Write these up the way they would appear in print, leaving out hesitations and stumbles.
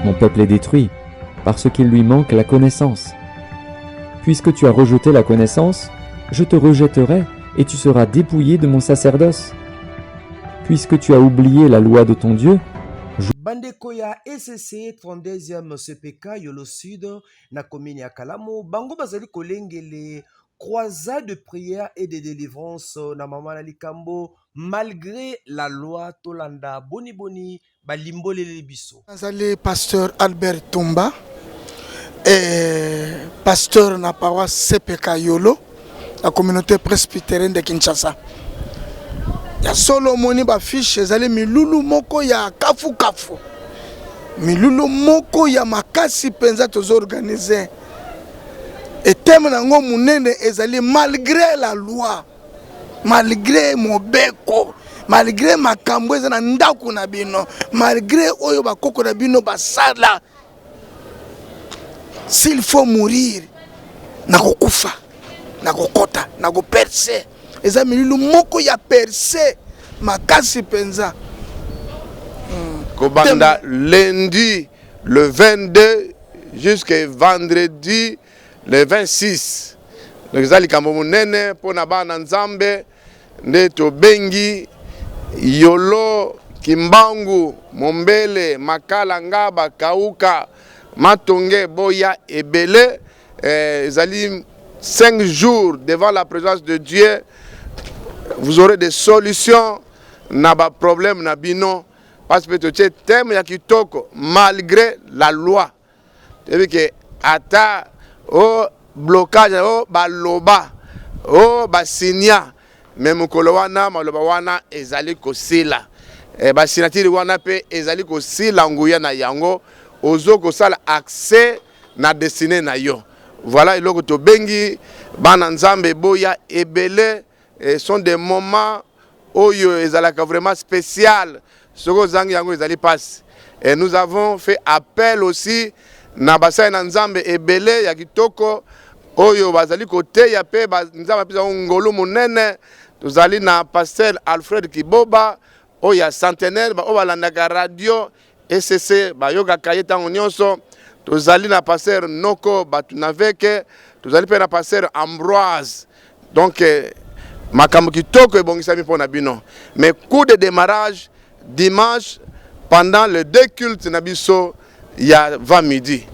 Mon peuple est détruit, parce qu'il lui manque la connaissance. Puisque tu as rejeté la connaissance, je te rejetterai et tu seras dépouillé de mon sacerdoce. Puisque tu as oublié la loi de ton Dieu, bandeko ya SCC 32e CPK Yolo Sud na commune ya Kalamu bango bazali kolengele croisade de prière et de délivrance na mama na likambo malgré la loi tolanda boni boni balimbolele biso. Nazali pasteur Albert Tomba et pasteur na paroisse CPK Yolo la communauté presbytérienne de Kinshasa. Ya solo moni ba fiche ezali milulu moko ya kafu kafu. Milulu moko ya makasi penza tozo organiser. Et thème nango munene ezali malgré la loi, malgré mobeko, malgré makambo eza na ndako na bino, malgré oyo bakoko na bino basala. S'il faut mourir, nakokufa, nakokota, nakopercer. Eza milulu moko ya percé makasi penza. Kobanda lundi le 22 jusqu'à vendredi le 26. Donc ezali kambo munene pona bana nzambe nde tobengi Yolo Kimbangu Mombele Makala Ngaba Kauka Matonge Boya Ebele. Ezali 5 jours devant la présence de Dieu. Vous aurez des solutions na ba problème na bino parce que tu thème ya kitoko malgré la loi. C'est que ata o blocage o baloba o basinya même kolowana maloba wana ezali kosila ba signature wana pe ezali kosila nguya na yango ozo kosala accès na destiné na yo. Voilà iloko to bengi bana nzambe boya ebele. Et sont des moments où ils ont vraiment spécial. Et nous avons fait appel aussi na basai na nzambe ebele ya kitoko oyo bazali côté ya pe nzambe pisa ngolo monene tozali na pasteur Alfred Kiboba oyo ya centenaire ba obalandaka radio SCC ba yoka kayeta nyonso tozali na pasteur Noko Batunaveke tozali pe na pasteur Ambroise. Donc makambo kitoko ebongisami pona bino. Mais coup de démarrage dimanche pendant le deux cultes na biso ya 20 midi.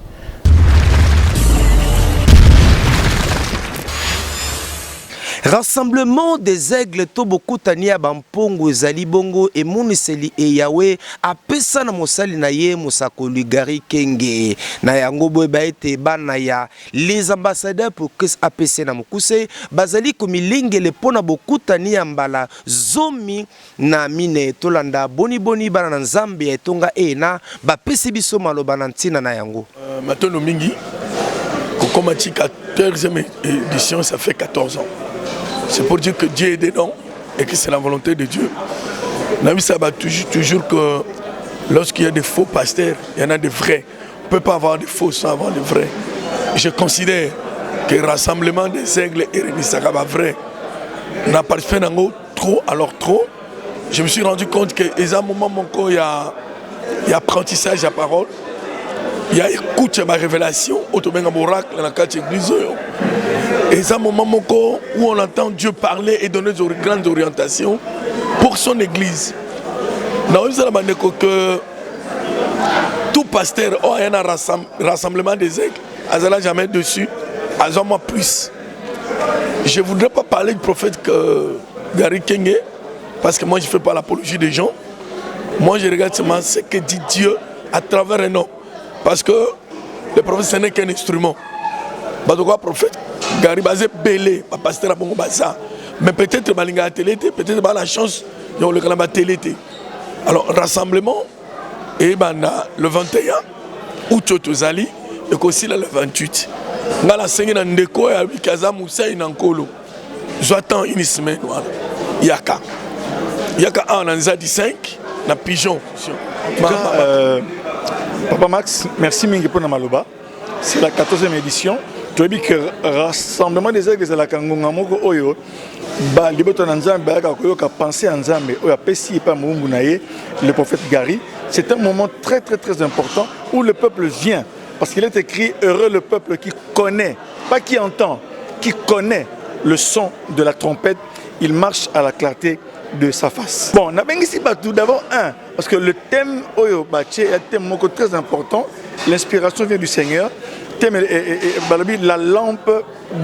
Rassemblement des aigles Toboku Tania Bampongo Zali Bongo et Muniseli et Yahweh apesa na mosali na ye Mosakoli Gari Kenge na yango boy baete banaya les ambassadeurs pour que apesa na mukuse bazali komilinge le pona boku Tania mbala zomi na mine tolanda boni boni bana na Nzambe etonga ena bapesi biso maloba na ntina na yango matono mingi kokomati 14e édition ça fait 14 ans. C'est pour dire que Dieu est dedans et que c'est la volonté de Dieu. Nami Saba toujours que lorsqu'il y a des faux pasteurs, il y en a des vrais. On ne peut pas avoir des faux sans avoir des vrais. Je considère que le rassemblement des aigles et Rémi Sakaba vrai n'a pas fait trop, alors trop. Je me suis rendu compte qu'il y a un moment où il y a apprentissage à parole, il y a écoute ma révélation, automatique oracle dans la carte église. Et c'est un moment où on entend Dieu parler et donner de grandes orientations pour son église. Nous avons que tout pasteur a un rassemblement des aigles, il n'y a jamais dessus, il y a plus. Je ne voudrais pas parler du prophète Gary Kenge, parce que moi je ne fais pas l'apologie des gens. Moi je regarde seulement ce que dit Dieu à travers un homme. Parce que le prophète ce n'est qu'un instrument. Le prophète Gary Bazé Belé, pas pasteur à Bongo Baza. Mais peut-être Balinga à télé, peut-être pas la chance de le canal à télé. Alors, rassemblement, et le 21, ou Tchotozali, et aussi le 28. Dans la scène, il y a Ndeko et Kaza Moussa et Nankolo. J'attends une semaine. Yaka. Yaka 1, on a 5, on a Pigeon. Papa Max, merci Mingi pour Namaloba. C'est la 14e édition. Tu dis que rassemblement des églises à la Kangonga moko oyo ba liboto na Nzambe ka koyoka penser en Nzambe oyo apesi pa Mungu na ye le prophète Gary. C'est un moment très très très important où le peuple vient parce qu'il est écrit heureux le peuple qui connaît, pas qui entend, qui connaît le son de la trompette, il marche à la clarté de sa face. Bon, on a bien ici tout d'abord parce que le thème oyo bache est un thème moko très important, l'inspiration vient du Seigneur. La lampe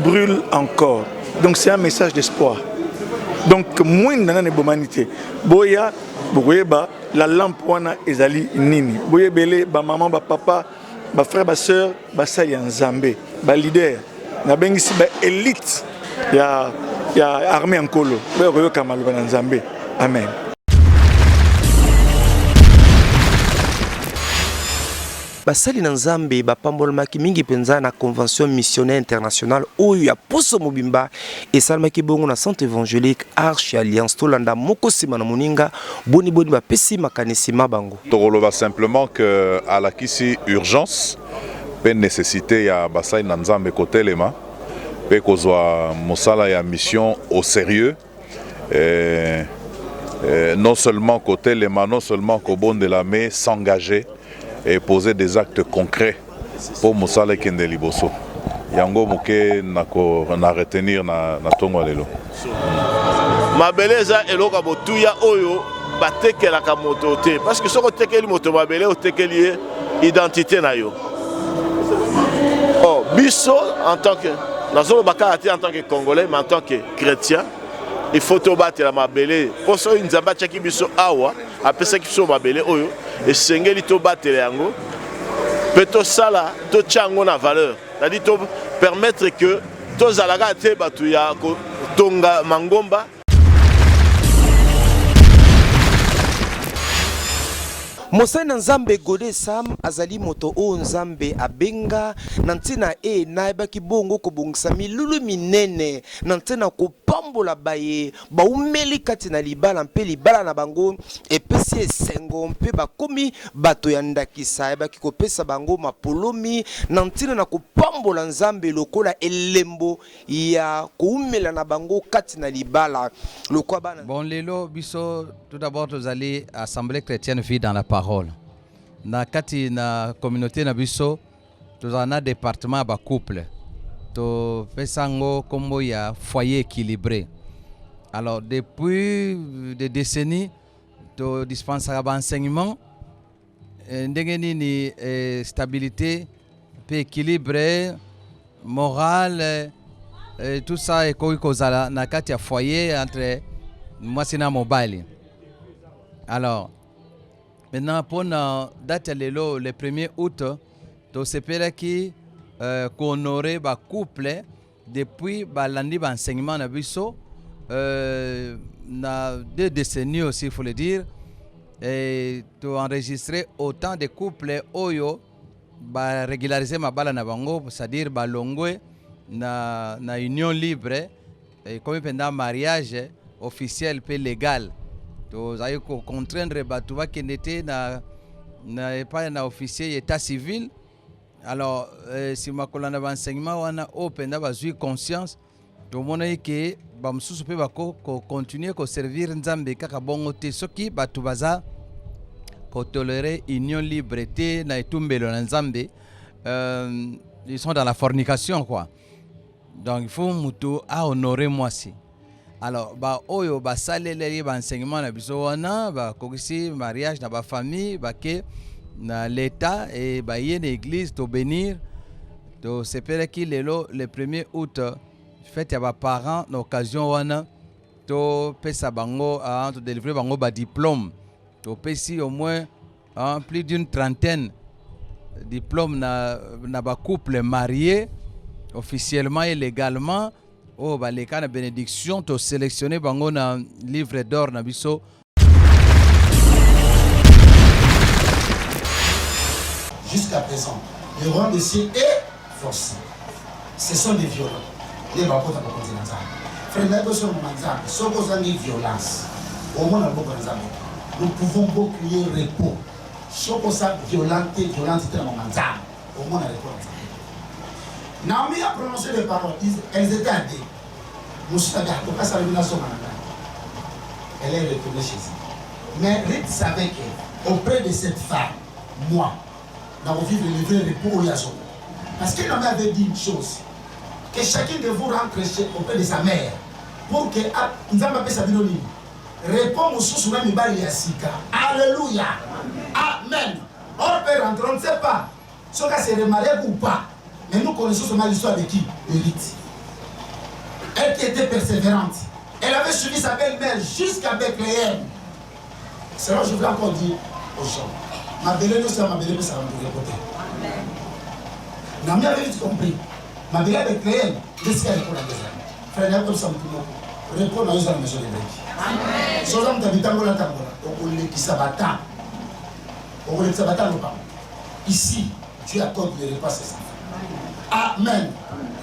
brûle encore. Donc c'est un message d'espoir. Donc moins dans l'humanité. Boya, boyeba, la lampe wana ezali nini. Boye belé, ba maman, ba papa, ba frère, ba sœur, ba sali en Zambé, ba leader. Na bengi si ba élite ya armée en colo. Boye royo kamalu en Zambé. Amen. Basali na Nzambe bapambolmaki mingi penza na convention missionnaire internationale oyo ya poso mobimba esalmaki bongo na centre évangélique Arche Alliance tolanda moko sima na moninga boni bapesi makanisima bango. Tokoloba simplement que à la kisi urgence pe nécessité ya basali na Nzambe kotelema pe kozwa mosala ya mission au sérieux non seulement kotelema non seulement kobondela mais s'engager et poser des actes concrets pour Moussala Kende Liboso. Yango moke na retenir na tongo lelo. Mabeleza eloka botuya oyo batekela ka moto te parce que soko tekeli moto mabele o tekeli identité na yo. Oh, biso en tant que nazolo bakati en tant que congolais mais en tant que chrétien il faut to battre la mabele pour ça une nzamba tchaki biso awa apesa ki biso mabele oyo et sengeli to battre yango peut to sala to tchango na valeur c'est-à-dire to permettre que to zalaga te batu ya ko tonga mangomba. Mosai na Nzambe Gode Sam azali moto o Nzambe abenga nantina naibaki bongo kobongisa milulu minene nantina kopambola baye baumeli kati na libala mpe libala na bango epesi esengo mpe bakomi bato ya ndakisa ebaki kopesa bango mapolomi nantina na kopambola Nzambe lokola elembo ya koumela na bango kati na libala lokwa bana. Bon lelo biso tout d'abord tozali assemblée chrétienne vit dans la parole. Na kati na communauté na biso tozana département ba couple to pesango kombo ya foyer équilibré. Alors depuis des décennies to dispensera ba enseignement ndenge nini stabilité pe équilibré moral tout ça et kozala na kati ya foyer entre mwasi na mobali. Alors maintenant pour la date lelo le 1er août to sepela ki honorer ba couple depuis ba landi ba enseignement na biso na 2 décennies aussi il faut le dire et to enregistrer autant de couples oyo ba régulariser ma bala na bango c'est-à-dire ba longwe na union libre et comme pendant mariage officiel pe légal to zayo ko contraindre batu ba kenete na pas na officier état civil. Alors si makolana ba enseignement wana openda ba zui conscience to mona ke ba msusu pe ba ko continuer ko servir Nzambe kaka bongo te soki batu baza ko tolérer union liberté na etumbelo na Nzambe ils sont dans la fornication quoi. Donc il faut mutu à honorer moi si. Alors ba oyo ba salele ba enseignement na biso wana ba kokisi mariage na ba famille ba ke na l'état et ba yene église to bénir to sepere ki lelo le 1er août fête ya ba parents l'occasion wana to pesa bango to délivrer bango ba diplôme to pesi au moins plus d'une trentaine diplôme na ba couple marié officiellement et légalement. Oh bah les cas de bénédiction to sélectionné bango na livre d'or na biso. Jusqu'à présent, le rang de ciel est forcé. Ce sont des violents. Les babos dans le continent. Frère, nous violence. Au moins, nous pouvons beaucoup crier repos. Si on a violente, au moins, on a repos. Naomi a prononcé les paroles, elles étaient à deux. Elle est retournée chez elle. Mais Ruth savait qu'auprès de cette femme, moi, dans vos vies, le vrai repos au Yazo. Parce que Naomi avait dit une chose, que chacun de vous rentre auprès de sa mère, pour que nous avons appelé sa binonine. Répond au sous la mibali yasika. Alléluia. Amen. On peut rentrer, on ne sait pas. Ce cas c'est remarié ou pas. Mais nous connaissons seulement l'histoire de qui? De Ruth. Elle qui était persévérante. Elle avait suivi sa belle-mère jusqu'à Bethléem. C'est là que je voulais encore dire aux gens. Ma belle-mère, c'est ma belle-mère, ça va nous répéter. Naomi avait vite compris. Ma belle-mère Bethléem, qu'est-ce qu'elle répond à des amis? Frère, il y a comme ça, répond à la maison de Béki. Si vous avez un tangola, on les qui s'abattent. On les s'abattent, ici, Dieu accorde les repas à ses enfants. Amen.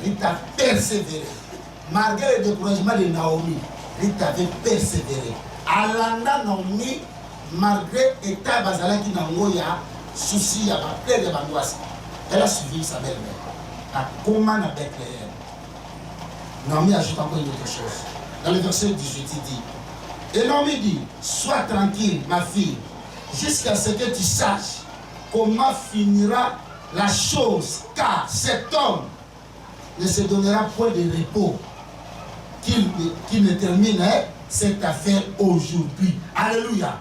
Il t'a persévéré. Malgré le découragement de Naomi, il avait persévéré. Alanda Naomi, malgré l'état bazala qui n'a pas souci, il y a plein de bandoises. Elle a suivi sa belle-mère. À comment à Bethléem. Naomi ajoute encore une autre chose. Dans le verset 18, il dit, et Naomi dit, sois tranquille, ma fille, jusqu'à ce que tu saches comment finira la chose, car cet homme ne se donnera point de repos qu'il ne termine cette affaire aujourd'hui. Alléluia.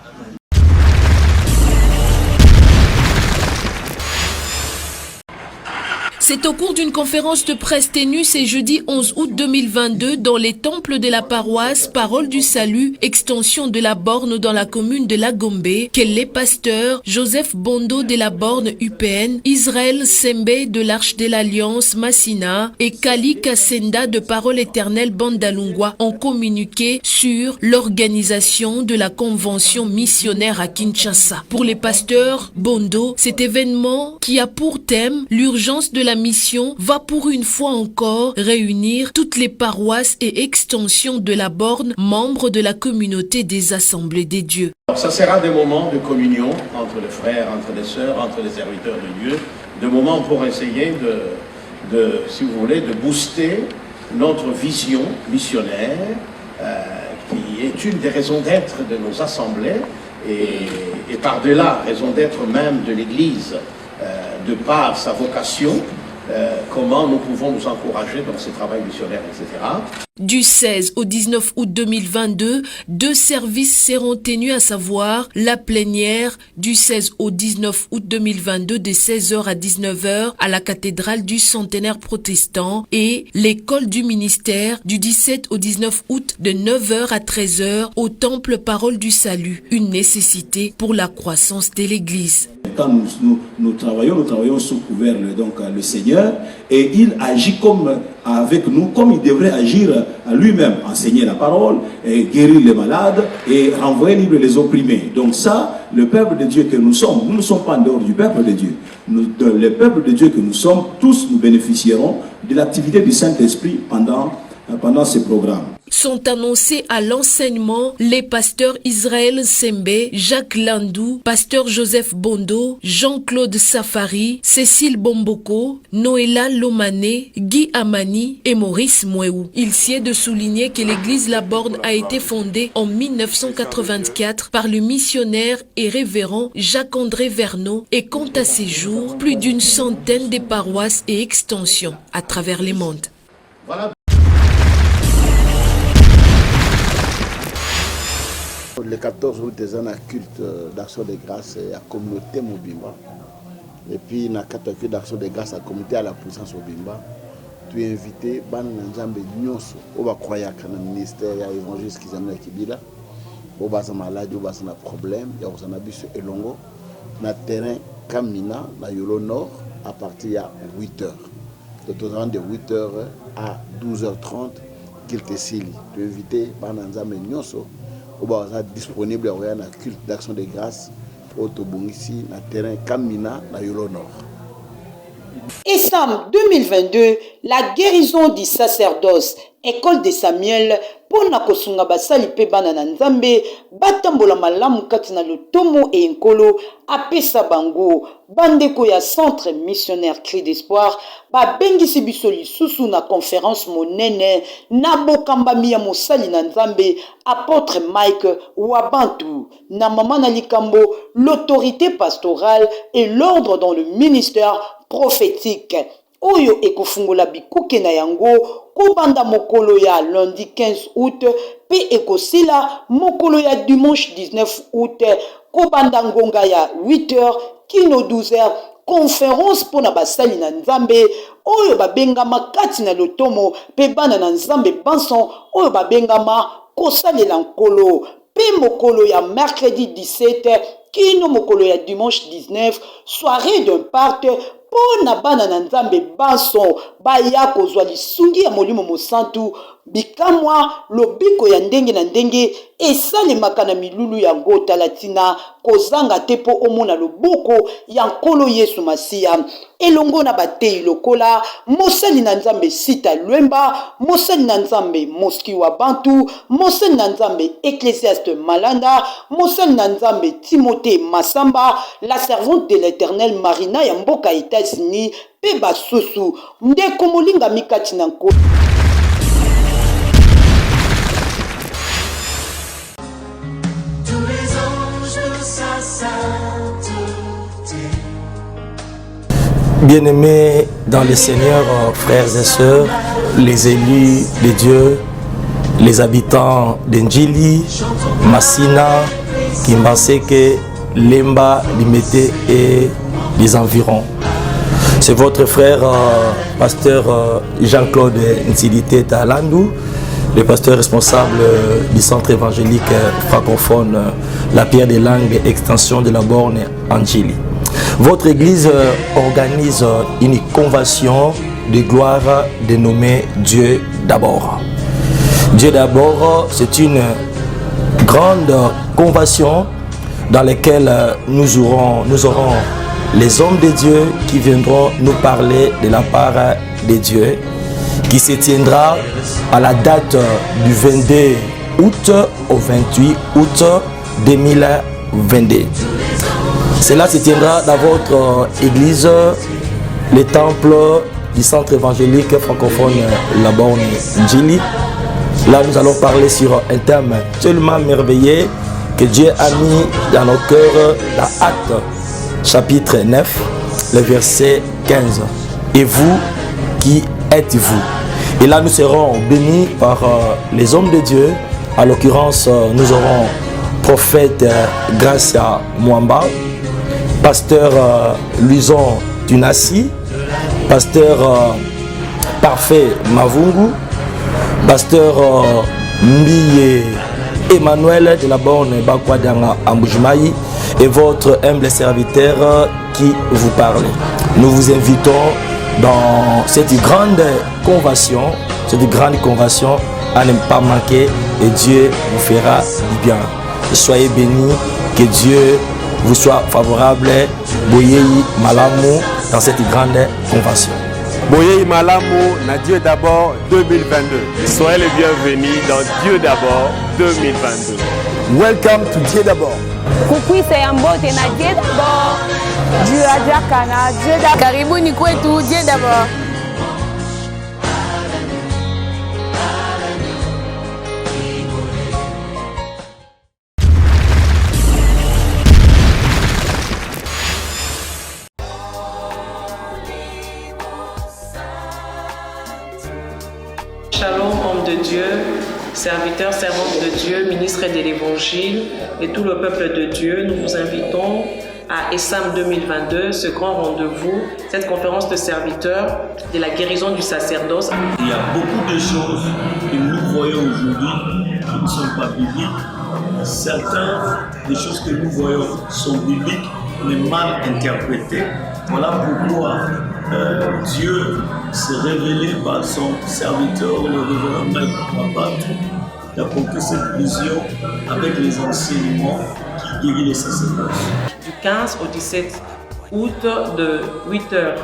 C'est au cours d'une conférence de presse tenue ce jeudi 11 août 2022 dans les temples de la paroisse Parole du Salut, extension de la Borne dans la commune de La Gombe, que les pasteurs Joseph Bondo de la Borne UPN, Israël Sembe de l'Arche de l'Alliance Massina et Kali Kassenda de Parole Éternelle Bandalungwa ont communiqué sur l'organisation de la convention missionnaire à Kinshasa. Pour les pasteurs Bondo, cet événement qui a pour thème l'urgence de la mission va pour une fois encore réunir toutes les paroisses et extensions de la Borne, membres de la communauté des Assemblées des Dieux. Ça sera des moments de communion entre les frères, entre les sœurs, entre les serviteurs de Dieu, des moments pour essayer si vous voulez, de booster notre vision missionnaire, qui est une des raisons d'être de nos assemblées et par-delà, raison d'être même de l'Église, de par sa vocation, comment nous pouvons nous encourager dans ce travail missionnaire, etc. Du 16 au 19 août 2022, 2 services seront tenus, à savoir la plénière du 16 au 19 août 2022 de 16h à 19h à la cathédrale du Centenaire protestant et l'école du ministère du 17 au 19 août de 9h à 13h au temple Parole du Salut, une nécessité pour la croissance de l'Église. Quand nous travaillons sous couvert le Seigneur, et il agit avec nous comme il devrait agir à lui-même, enseigner la parole, et guérir les malades et renvoyer libre les opprimés. Donc ça, le peuple de Dieu que nous ne sommes pas en dehors du peuple de Dieu. Le peuple de Dieu que nous sommes, tous nous bénéficierons de l'activité du Saint-Esprit pendant ce programme. Sont annoncés à l'enseignement les pasteurs Israël Sembe, Jacques Landou, pasteur Joseph Bondo, Jean-Claude Safari, Cécile Bomboko, Noëlla Lomane, Guy Amani et Maurice Mouéou. Il s'y est de souligner que l'église La Borne a été fondée en 1984 par le missionnaire et révérend Jacques-André Verneau et compte à ses jours plus d'une centaine de paroisses et extensions à travers les mondes. Voilà. Le 14 août, il y a un culte d'action de grâce à la communauté Mobimba. Et puis, il y a un culte d'action de grâce à la communauté à la puissance Mobimba. Tu es invité, tu es invité, le ministère évangéliste qui est Kibila. Tu es malade, tu as un problème, tu as un abus elongo. Dans le terrain Kamina, dans le Nord, à partir de 8h. De 8h à 12h30, culte Sili. Tu es invité, tu es disponible à un culte d'action de grâce au Tobongisi, dans le terrain Kamina, dans le Nord. ESAM 2022, la guérison du sacerdoce, école de Samuel, pona kosunga basali pe bana na nzambe, batambola malamu kati na lotomo e nkolo, apesa bango, bandeko ya centre missionnaire Cri d'Espoir, babengisi biso lisusu na conférence monene, na bokambami ya mosali na nzambe, apôtre Mike Wabantu, na mama na likambo, l'autorité pastorale et l'ordre dans le ministère prophétique. Oyo ekofungola bikuke na yango kobanda mokolo ya lundi 15 août pe ekosila mokolo ya dimanche 19 août kobanda ngonga ya 8h kino 12h conférence pona basali na nzambe oyo babengama kati na lotomo pe bana na nzambe banson oyo babengama kosalela nkolo pe mokolo ya mercredi 17 kino mokolo ya dimanche 19 soirée d'un part pona bana na nzambe banson baya kozwa lisungi ya molimo mosantu bikamwa lobiko ya ndenge na ndenge esalemaka na milulu ya ngota latina kozanga te po omona loboko ya nkolo Yesu Masiya elongo na batei lokola mosali na nzambe Sita Lwemba, mosali na nzambe Moski wa Bantu, mosali na nzambe Ecclésiaste Malanda, mosali na nzambe Timothée Masamba, la servante de l'Éternel Marina ya mboka États-Unis pe basusu ndeko molinga mikati na nkolo. Bien-aimés dans le Seigneur, frères et sœurs, les élus de Dieu, les habitants d'Njili, Massina, Kimbaseke, Lemba, Limete et les environs. C'est votre frère, pasteur Jean-Claude Nzilité Talandou, le pasteur responsable du centre évangélique francophone La Pierre des Langues, extension de la borne Njili. Votre église organise une convention de gloire dénommée Dieu d'abord. Dieu d'abord, c'est une grande convention dans laquelle nous aurons les hommes de Dieu qui viendront nous parler de la part de Dieu, qui se tiendra à la date du 22 août au 28 août 2022. Cela se tiendra dans votre église, le temple du centre évangélique francophone La Borne Njili. Là, nous allons parler sur un thème tellement merveilleux que Dieu a mis dans nos cœurs dans Actes chapitre 9, le verset 15. Et vous, qui êtes-vous? Et là, nous serons bénis par les hommes de Dieu. En l'occurrence, nous aurons prophète Gracia Mwamba, pasteur Luison Tunasi, pasteur Parfait Mavungu, pasteur Mbiye Emmanuel de la borne Bakwadanga Amboujimaï et votre humble serviteur qui vous parle. Nous vous invitons dans cette grande convention à ne pas manquer et Dieu vous fera du bien. Soyez bénis, que Dieu vous soit favorable. Boyei Malamu dans cette grande convention. Boyei Malamu na Dieu d'abord 2022. Soyez les bienvenus dans Dieu d'abord 2022. Welcome to Dieu d'abord. Kukwisa ya mbote na Dieu d'abord. Dieu ajakana Dieu d'abord. Karibuni kwetu Dieu d'abord. Shalom, homme de Dieu, serviteur, servante de Dieu, ministre de l'Évangile et tout le peuple de Dieu, nous vous invitons à ESAM 2022, ce grand rendez-vous, cette conférence de serviteurs de la guérison du sacerdoce. Il y a beaucoup de choses que nous voyons aujourd'hui qui ne sont pas bibliques. Certaines des choses que nous voyons sont bibliques, mais mal interprétées. Voilà pourquoi Dieu s'est révélé par son serviteur, le révérend Mike Wabantu, qui a porté cette vision avec les enseignements qui guérit les sacerdoces. Du 15 au 17 août, de 8h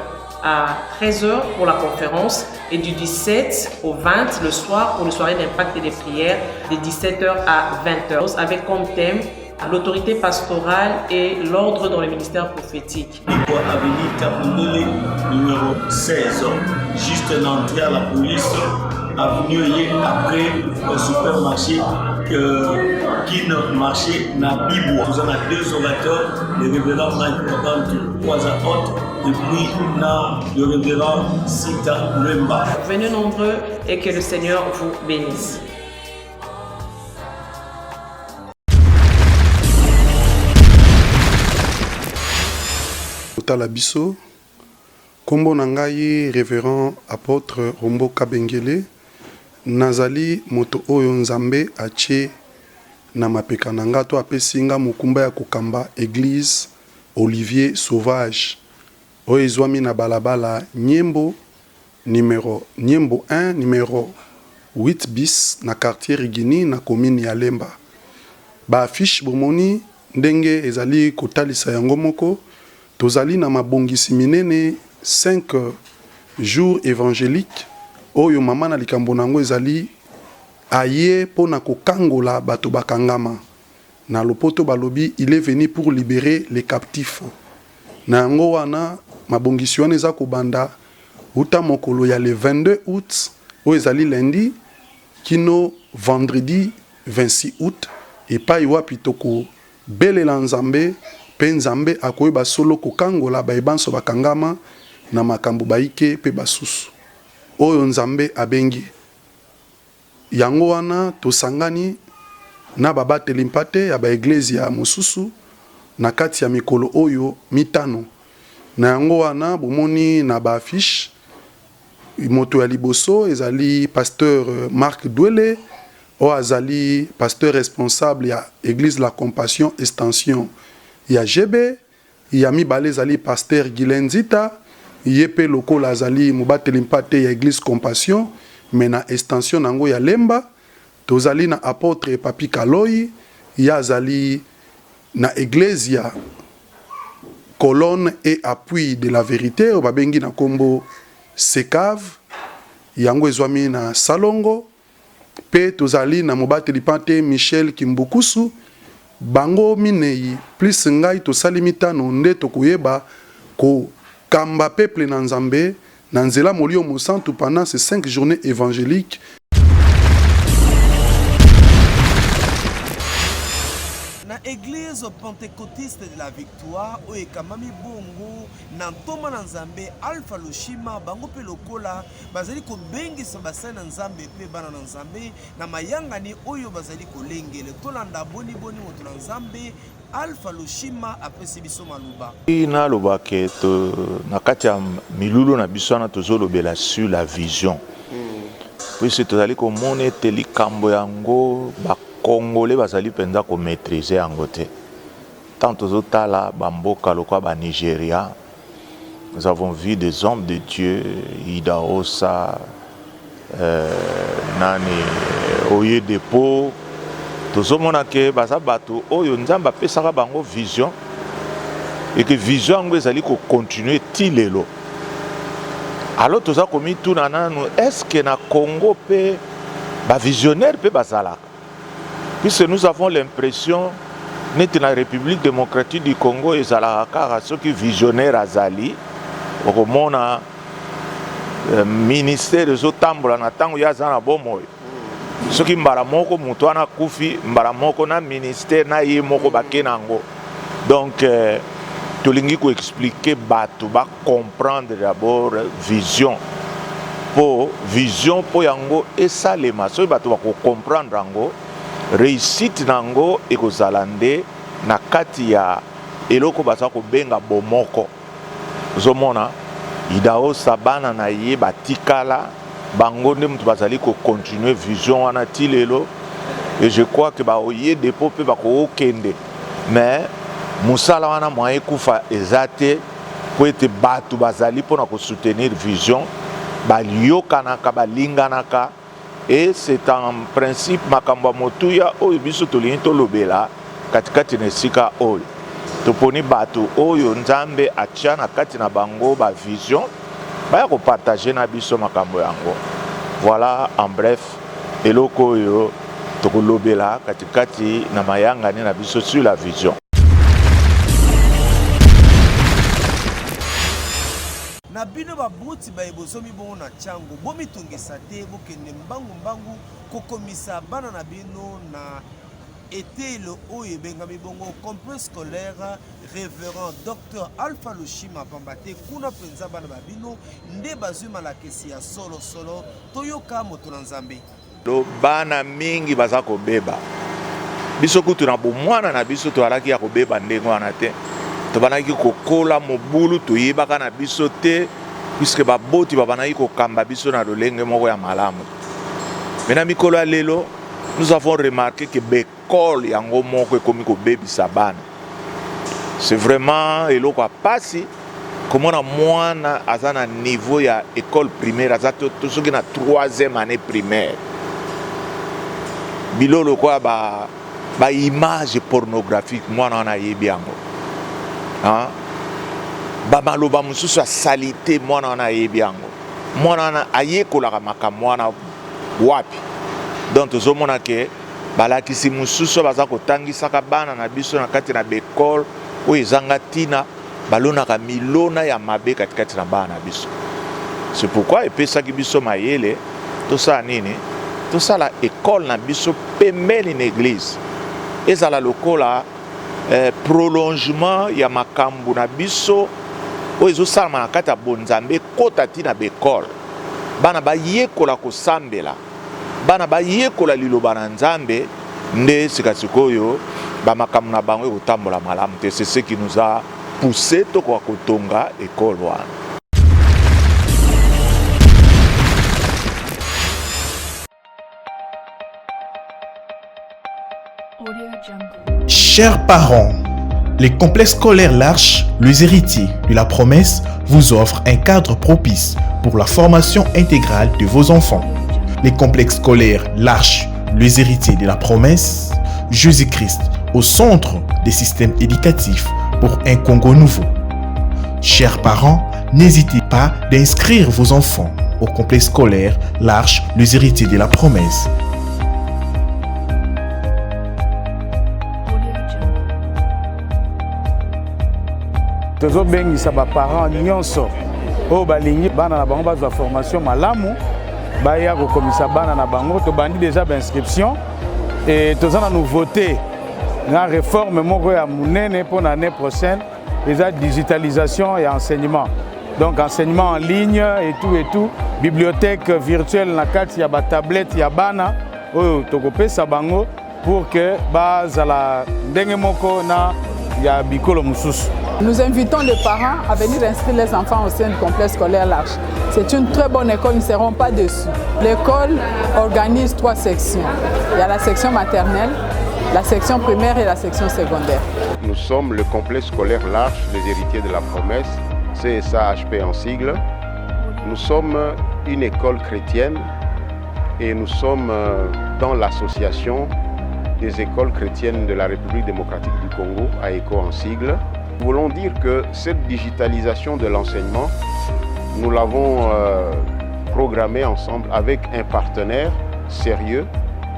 à 13h pour la conférence et du 17 au 20 le soir pour une soirée d'impact et des prières de 17h à 20h avec comme thème l'autorité pastorale et l'ordre dans le ministère prophétique. Avenue Kapundele, numéro 16, juste l'entrée à la police, avenue après le supermarché qui ne marchait n'a Bibois. Nous avons 2 orateurs, le révérend Mike Ouazakot et puis le révérend Sita Lemba. Venez nombreux et que le Seigneur vous bénisse. Tala biso kombo nangai révérend apôtre Rombo Kabengele nazali moto oyo nzambe atie na mapeka nanga to apesinga mukumba ya kokamba église Olivier Sauvage oyo ezwami na balabala Nyembo numéro 1 numéro 8 bis na quartier Rigini na commune ya Lemba ba affiche bomoni ndenge ezali kotalisa yango moko tozali na mabongisi minene 5 jours évangéliques oyo mama na likambo nango ezali aye pona kokangola bato bakangama na lopoto balobi il est venu pour libérer les captifs na yango wana mabongisi wana eza kobanda uta mokolo ya le 22 août oyo ezali lundi kino vendredi 26 août epai wapi toko belela nzambe pe nzambe akoyeba solo kokangola bayebanso bakangama na makambo baike pe basusu oyo nzambe abengi yango wana tosangani na babateli mpate ya baeglise ya mosusu na kati ya mikolo oyo mitano na yango wana bomoni na baaffiche moto ya liboso ezali pasteur Marc Douele oyo azali pasteur responsable ya église la compassion extension ya Jebe ya mibale ezali pasteur Gilenzita yepe lokola azali mobateli mpate ya église compassion mais na extension nango ya Lemba tozali na apôtre Papi Kaloi ya azali na église ya colonne et appui de la vérité o babengi na kombo Sekave yango ezwami na Salongo pe tozali na mobateli mpate Michel Kimbukusu bango minei plus ngai tosali mitano nde tokuyeba ko kamba peuple na nzambe na nzela molio mosantu pendant ces 5 journées évangéliques. Na église pentecôtiste de la victoire oyo kamami bongo na ntoma na nzambe Alpha Loshima bango pe lokola bazali kobengisa basali na nzambe pe bana na nzambe na mayangani oyo bazali kolengele tolanda boni moto na nzambe Alpha Loshima apesi biso maluba na loba ke to na kati ya milulu na biso na tozolobela sur la vision puis tozali komona ete likambo yango Congolais bazali penza ko maîtriser yango te. Tant tozotala bamboka lokwa ba Nigeria, nous avons vu des hommes de Dieu, Idaosa, nani Oyedepo, tozomona ke baza bato oyo nzamba pesaka bango vision et que vision yango ezali ko continuer ti lelo. Alors toza komi tuna nanu est-ce que na Congo pe ba visionnaire pe bazala puisque nous avons l'impression que la République démocratique du Congo et ceux qui visionnaires azali au mona ministère de Zotambola na tango ya zana bomoy ceux qui mbaramoko mutwana kufi mbaramoko na ministère na yemoko bakenango donc tolingi ko expliquer bato ba comprendre d'abord vision po yango esalema so bato ba comprendre yango réussite nango ekozalande na kati ya eloko baza ko benga bomoko zomona idao sabana na ye batikala bango nde mutu bazali ko continuer vision wana tilelo et je crois que ba oye depo pe ba ko okende mais musala wana moye kufa ezate po ete batu bazali pona ko soutenir vision ba liokanaka balinganaka. Et c'est en principe makambo motuya oyo biso tolingi tolobela katikati na esika oyo toponi bato oyo nzambe atia na kati na bango ba vision baya kopartage na biso makambo yango. Voilà en bref eloko oyo tokolobela katikati na mayangani na biso sur la vision. Na bino babuti baebosomi bongo na chango bomitungisa te bokende mbangu kokomisa bana na bino na etelo oyo ebengami bongo complexe scolaire révérend Dr Alpha Lushima Pambate kuna penza bana babino nde bazwi malakisi ya solo toyoka moto na Nzambe. Lo bana mingi baza kobeba biso kutu na bomwana na biso toalaki ya kobeba ndenge wana te tobanaki kokola mobulu toyebaka na biso te puisque baboti babanaki kokamba biso na lolenge moko ya malamu. Mena mikolo ya lelo nous avons remarqué que l'école yango moko ekomi kobebisa bana. C'est vraiment eloko apasi komona mwana aza na niveau ya école primaire aza to soki na 3e année primaire. Bilolo kwa ba image pornographique mwana wana yebi yango. Hein? Ba maloba mususu ya salite mwana wana yebi yango. Mwana wana ayekolaka makambo wana wapi. Donc tozomona ke balakisi mususu baza kotangisaka bana na biso na kati na bekole oyo ezanga tina balonaka milona ya mabe katikati na bana na biso. C'est pourquoi epesaki biso mayele tosala nini? Tosala école na biso pembeni na église. Ezala lokola prolongement ya makambo na biso oyo ezosalama na kati ya bonzambe kota tina bekole. Bana bayekola kosambela. Bana bayekola liloba na Nzambe nde sikasikoyo bamakambo na bango ekotambola malamu te. C'est ce qui nous a poussé tokoka kotonga école wana. Chers parents, les complexes scolaires L'Arche, les héritiers de la promesse, vous offrent un cadre propice pour la formation intégrale de vos enfants. Les complexes scolaires L'Arche, les héritiers de la promesse, Jésus-Christ au centre des systèmes éducatifs pour un Congo nouveau. Chers parents, n'hésitez pas d'inscrire vos enfants au complexe scolaire L'Arche, les héritiers de la promesse. tozobengisa baparents nyonso oyo balingi bana na bango bazwa formation malamu baya kokomisa bana na bango tobandi déjà bainscription et toza na nouveauté na réforme moko ya munene pour l'année prochaine déjà digitalisation et enseignement, donc enseignement en ligne et tout bibliothèque virtuelle na kati ya ba tablette ya bana oyo tokopesa bango pour que bazala ndenge moko na ya bikolo mususu. Nous invitons les parents à venir inscrire les enfants au sein du complexe scolaire L'Arche. C'est une très bonne école, ils ne seront pas déçus. L'école organise 3 sections. Il y a la section maternelle, la section primaire et la section secondaire. Nous sommes le complexe scolaire L'Arche, les héritiers de la promesse, CSAHP en sigle. Nous sommes une école chrétienne et nous sommes dans l'association des écoles chrétiennes de la République démocratique du Congo, AECO en sigle. Nous voulons dire que cette digitalisation de l'enseignement, nous l'avons programmée ensemble avec un partenaire sérieux.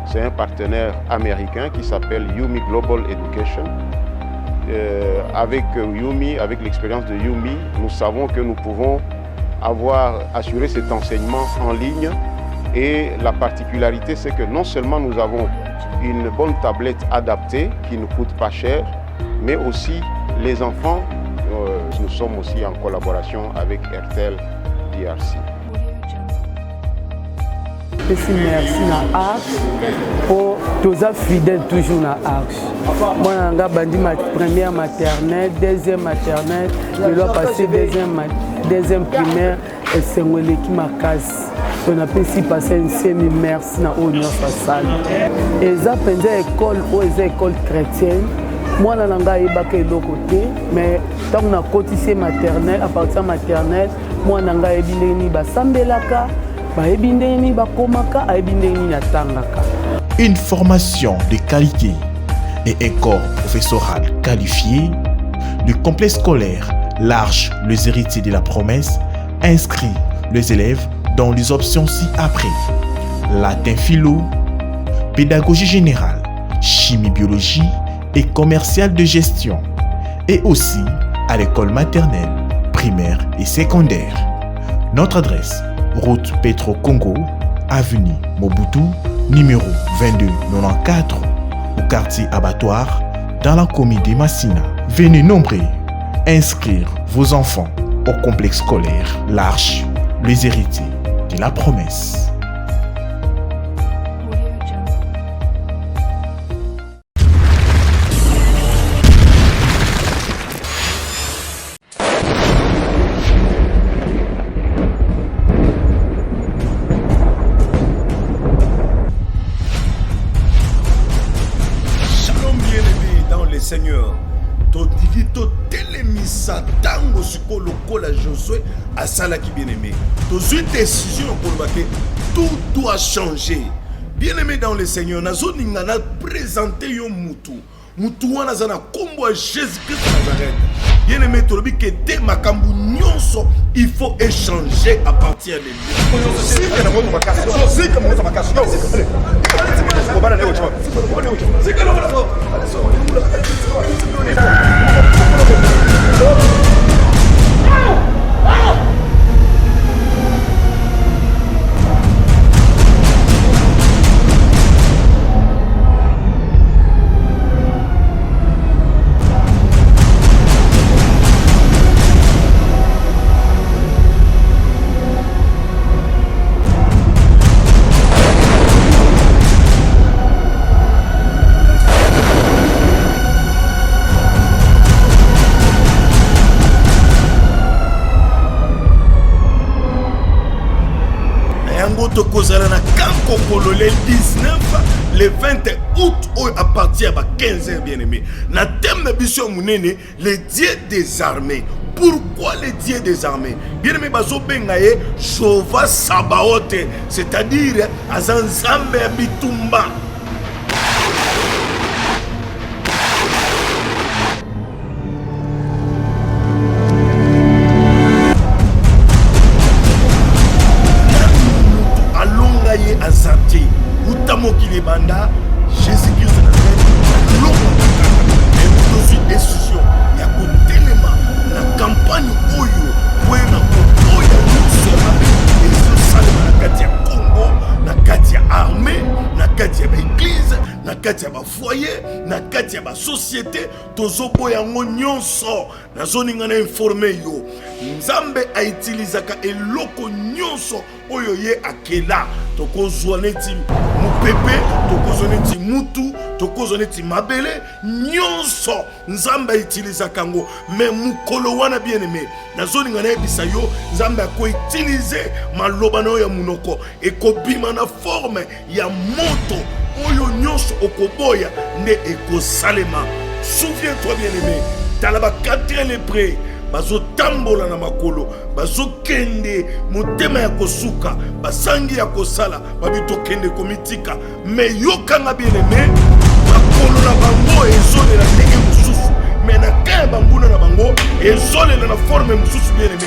C'est un partenaire américain qui s'appelle Yumi Global Education. Avec Yumi, avec l'expérience de Yumi, nous savons que nous pouvons assurer cet enseignement en ligne. Et la particularité, c'est que non seulement nous avons une bonne tablette adaptée qui ne coûte pas cher, mais aussi les enfants, nous sommes aussi en collaboration avec RTL DRC. Merci na Arche pour tous les fidèles toujours na Arche. Moi, j'ai bandi ma première maternelle, deuxième maternelle, je dois passer deuxième primaire et c'est moi qui m'a cassé. On a pu s'y passer une semi-merci na Ounion Sassal. Et ça, c'est une école chrétienne. Moi, je n'ai pas de côté, mais tant que je cotisé maternelle, à partir de maternelle, moi, je n'ai pas de une formation de qualité et un corps professoral qualifié, le complexe scolaire L'Arche, les héritiers de la promesse, inscrit les élèves dans les options ci-après: latin philo, pédagogie générale, chimie biologie et commerciale de gestion, et aussi à l'école maternelle, primaire et secondaire. Notre adresse: route Petro Congo, avenue Mobutu, numéro 2294, au quartier Abattoir, dans la commune de Massina. Venez nombreux inscrire vos enfants au complexe scolaire L'Arche, les héritiers de la promesse. Seigneur, totiki totelemisa tango siko lokola Josué asala ki bien-aimé. Tozui décision pour que tout doit changer. Bien-aimé dans le Seigneur, nazo ningana présenter yo mutu. Mutu wana zana kombo a Jésus-Christ de Nazareth. Bien-aimé, tolobi que dès makambu nyonso, il faut échanger à partir de lui. Tokozala na Kankokolo le 19, le 20 août à partir de 15h bien-aimé. Na thème biso munene, les dieux des armées. Pourquoi les dieux des armées? Bien-aimé bazo bengaye Jova Sabaote, c'est-à-dire Azanzambe Bitumba. Azati, Utamokili Banda, Jésus-Christ de Nazareth, l'homme et nous décision, il y a un téléma, la campagne Oyo, Wena Oyo, nous sommes et ce salement na Katia Congo, na Katia armée, na Katia église, na Katia foyer, na Katia société, tozo boyango nyonso, na zone ngana informé yo. Nzambe a utilisaka eloko nyonso oyo ye akela. Tokozwa neti mupepe, tokozwa neti mutu, tokozwa neti mabele, nyonso Nzambe a utilisaka ngo. Mais mukolo wana bien aimé, na zone ngana ebisa yo, Nzambe a ko utiliser maloba na ya munoko e kobima na forme ya moto oyo nyonso okoboya ne ekosalema. Souviens-toi bien aimé, talaba 4 lépreux bazo tambola na makolo, bazo kende motema ya kosuka, basangi ya kosala, babito kende komitika. Mais yokanga bien aimé, makolo na bango ezole na ndenge mususu, mais na kaya bambuna na bango ezole na forme mususu bien aimé.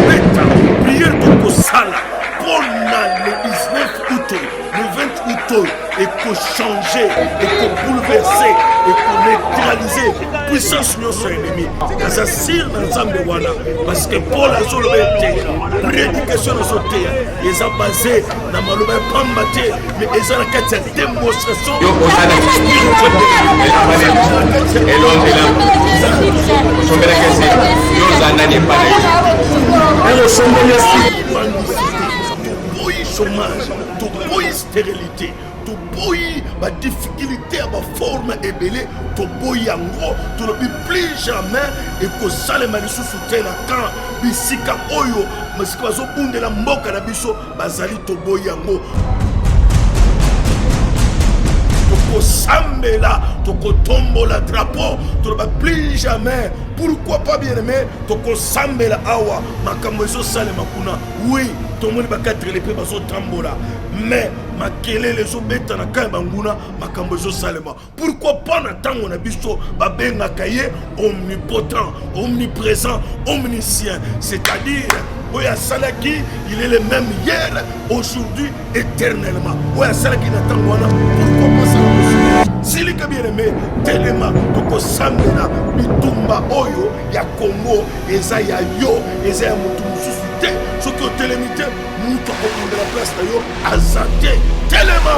Beta prière to kosala pour le 19 août, le 20 août, et qu'on changer, et qu'on bouleverser, et qu'on neutraliser puissance nyonso ennemi. Asasir na Nzambe wana, parce que Paul a zoloba te, prédication na sote, ils ont basé na maloba pamba te, mais ils ont la kati ya démonstration. Yo osana spirituel. Et l'autre là, sombera kese, yo zana ne pale. Et le sombera boyi chômage, tout boyi stérilité, tout boyi ma difficulté à ma forme ébélée, tout boyi yango, tout le plus jamais et que salema les sous-soutien la quand bisika oyo, mais ce que zo bunde la mboka na biso bazali to boyi yango. Toko sambela, toko tombola drapeau, tu ne plus jamais. Pourquoi pas bien aimé, toko sambela awa, makambo ezo salema kuna. Oui, tout le monde va 4 les pieds bazo tambola. mais makelele ezobeta na kaya banguna makambo ezosalema. Pourquoi pas na ntango na biso babengaka ye omnipotent, omniprésent, omniscient, c'est-à-dire oyo asalaki il est le même hier, aujourd'hui, éternellement. Oyo asalaki na ntango wana pourquoi pas ça? Silika bien aimé, telema toko sambela bitumba oyo ya Congo eza ya yo, eza ya mutu mususu te. Soki otelemite mutu akokonde la place na yo azate telema.